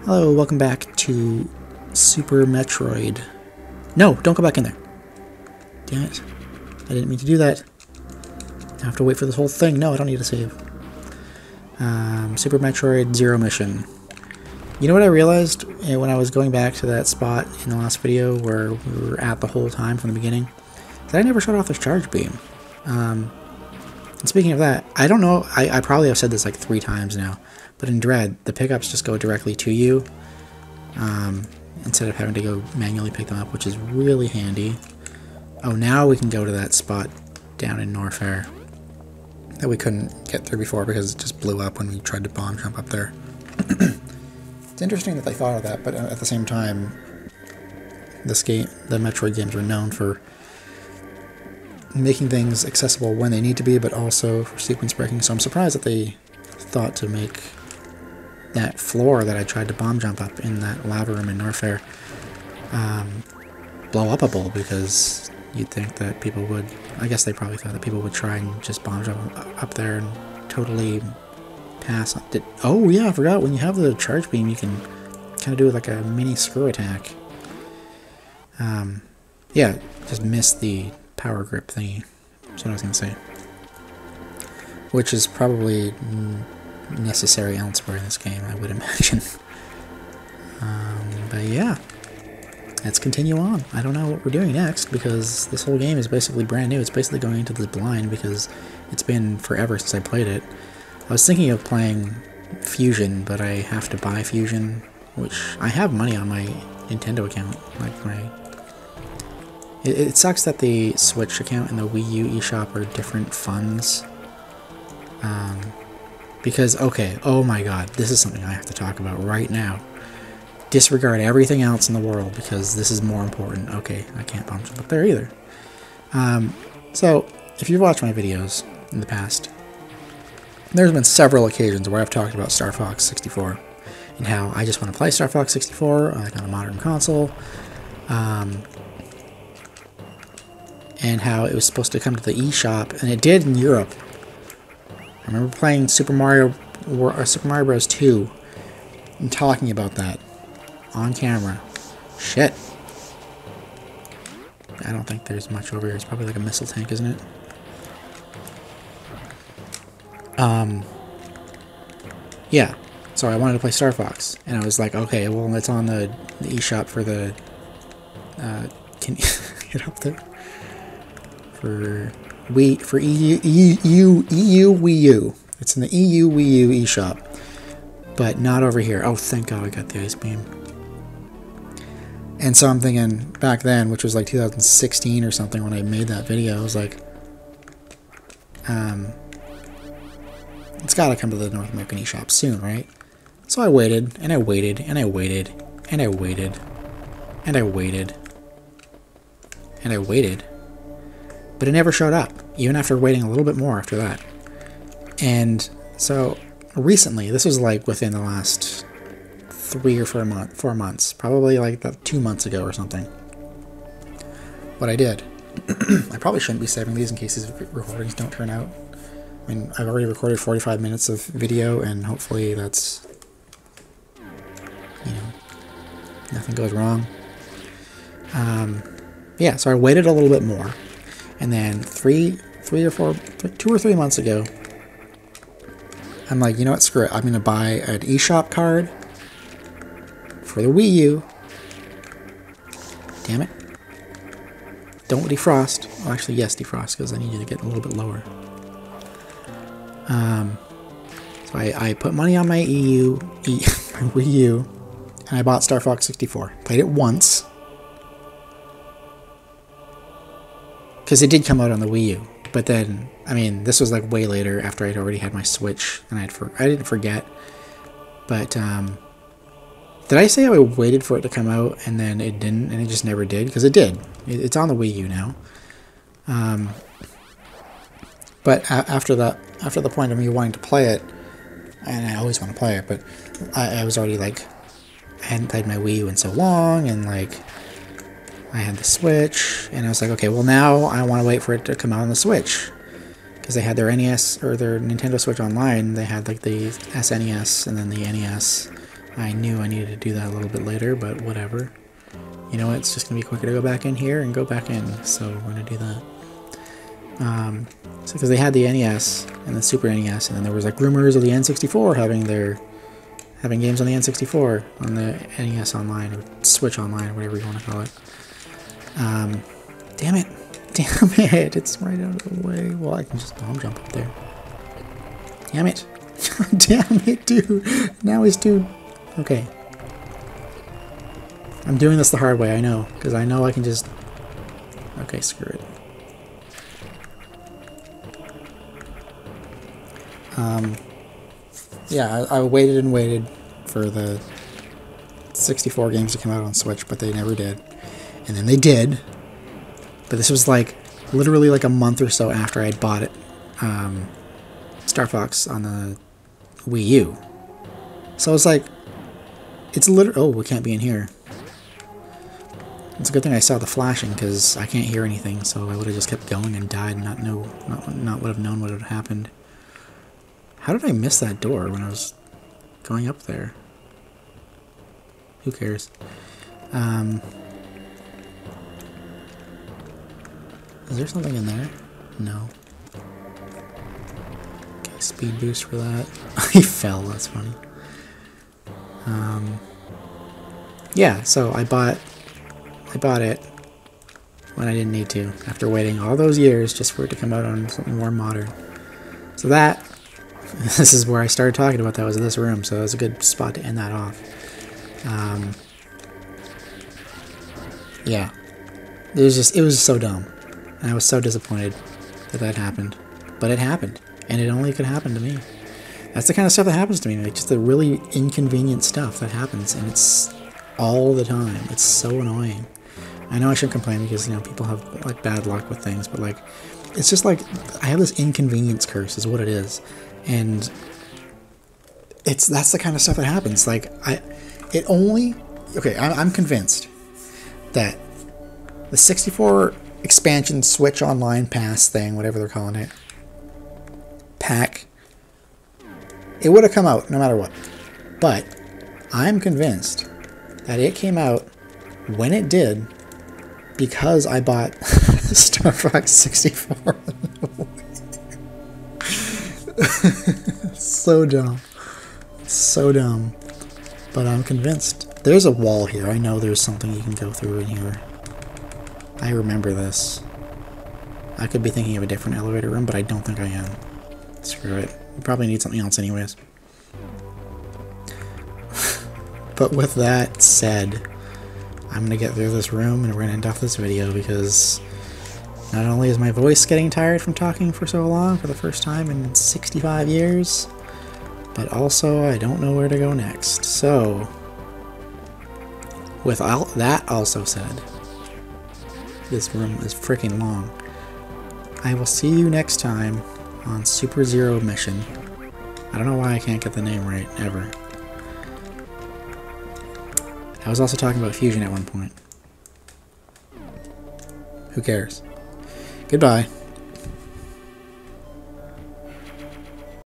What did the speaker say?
Hello, welcome back to Super Metroid. No, don't go back in there. Damn it. I didn't mean to do that. I have to wait for this whole thing. No, I don't need to save. Super Metroid Zero Mission. You know what I realized when I was going back to that spot in the last video where we were at the whole time from the beginning? That I never shut off this charge beam. And speaking of that, I don't know, I probably have said this like 3 times now, but in Dread, the pickups just go directly to you, instead of having to go manually pick them up, which is really handy. Oh, now we can go to that spot down in Norfair that we couldn't get through before because it just blew up when we tried to bomb jump up there. It's interesting that they thought of that, but at the same time, the Metroid games are known for making things accessible when they need to be, but also for sequence breaking, so I'm surprised that they thought to make that floor that I tried to bomb jump up in that lava room in Norfair blow upable, because you'd think that people would, I guess they probably thought that people would try and just bomb jump up there and totally pass. Oh yeah, I forgot, when you have the charge beam you can kind of do like a mini screw attack. Yeah, just miss the power grip thingy. That's what I was going to say. Which is probably necessary elsewhere in this game, I would imagine. But yeah, let's continue on. I don't know what we're doing next, because this whole game is basically brand new. It's basically going into the blind, because it's been forever since I played it. I was thinking of playing Fusion, but I have to buy Fusion, which I have money on my Nintendo account. Like my... It sucks that the Switch account and the Wii U eShop are different funds. Because, okay, oh my god, this is something I have to talk about right now. Disregard everything else in the world, because this is more important. Okay, I can't bomb jump up there either. So, if you've watched my videos in the past, there's been several occasions where I've talked about Star Fox 64, and how I just want to play Star Fox 64, like on a modern console, and how it was supposed to come to the eShop, and it did in Europe. I remember playing Super Mario Bros. 2 and talking about that on camera. Shit. I don't think there's much over here. It's probably like a missile tank, isn't it? Yeah. So I wanted to play Star Fox, and I was like, okay, well, it's on the eShop for the... can you get up there? For EU Wii U. It's in the EU Wii U eShop, but not over here. Oh, thank God I got the ice beam. And so I'm thinking, back then, which was like 2016 or something when I made that video, I was like, it's gotta come to the North American eShop soon, right? So I waited, and I waited, and I waited, and I waited, and I waited, and I waited. But it never showed up, even after waiting a little bit more after that. And so recently, this was like within the last 3 or 4 months, probably like 2 months ago or something. What I did, I probably shouldn't be saving these in case these recordings don't turn out. I mean, I've already recorded 45 minutes of video, and hopefully that's, you know, nothing goes wrong. Yeah, so I waited a little bit more. And then 2 or 3 months ago, I'm like, you know what, screw it. I'm going to buy an eShop card for the Wii U. Damn it. Don't defrost. Well, actually, yes, defrost, because I need you to get a little bit lower. So I put money on my Wii U, and I bought Star Fox 64. Played it once. Because it did come out on the Wii U, but then, I mean, this was like way later after I'd already had my Switch, and I didn't forget, but, did I say I waited for it to come out, and then it didn't, and it just never did? Because it did. It's on the Wii U now. But after the point of me wanting to play it, and I always want to play it, but I was already like, I hadn't played my Wii U in so long, and like, I had the Switch, and I was like, okay, well now I want to wait for it to come out on the Switch. Because they had their NES, or their Nintendo Switch Online, they had like the SNES, and then the NES, I knew I needed to do that a little bit later, but whatever. You know what, it's just going to be quicker to go back in here and go back in, so we're going to do that. So because they had the NES and the Super NES, and then there was like rumors of the N64 having games on the N64 on the NES Online, or Switch Online, or whatever you want to call it. Damn it. Damn it, it's right out of the way. Well, I can just bomb jump up there. Damn it. Damn it, dude. Now he's too... Okay. I'm doing this the hard way, I know. Because I know I can just... Okay, screw it. Yeah, I waited and waited for the 64 games to come out on Switch, but they never did. And then they did. But this was like literally like a month or so after I'd bought it, Star Fox on the Wii U. So I was like, it's literally... Oh, we can't be in here. It's a good thing I saw the flashing, because I can't hear anything, so I would have just kept going and died and not would have known what had happened. How did I miss that door when I was going up there? Who cares? Is there something in there? No. Okay, speed boost for that. He fell, that's funny. Yeah, so I bought it when I didn't need to, after waiting all those years just for it to come out on something more modern. So that, this is where I started talking about that, was this room, so that's a good spot to end that off. Yeah. It was so dumb. And I was so disappointed that that happened. But it happened. And it only could happen to me. That's the kind of stuff that happens to me. Like, just the really inconvenient stuff that happens. And it's all the time. It's so annoying. I know I shouldn't complain because, you know, people have, like, bad luck with things. But, like, it's just like, I have this inconvenience curse is what it is. And that's the kind of stuff that happens. Like, I'm convinced that the 64 expansion Switch Online Pass thing, whatever they're calling it, pack, it would have come out no matter what. But I'm convinced that it came out when it did because I bought Star Fox 64. So dumb. So dumb. But I'm convinced. There's a wall here. I know there's something you can go through in here. I remember this. I could be thinking of a different elevator room, but I don't think I am. Screw it. We probably need something else anyways. But with that said, I'm going to get through this room and we're going to end off this video because not only is my voice getting tired from talking for so long for the first time in 65 years, but also I don't know where to go next. So, with all that also said, this room is freaking long. I will see you next time on Super Zero Mission. I don't know why I can't get the name right, ever. I was also talking about Fusion at one point. Who cares? Goodbye.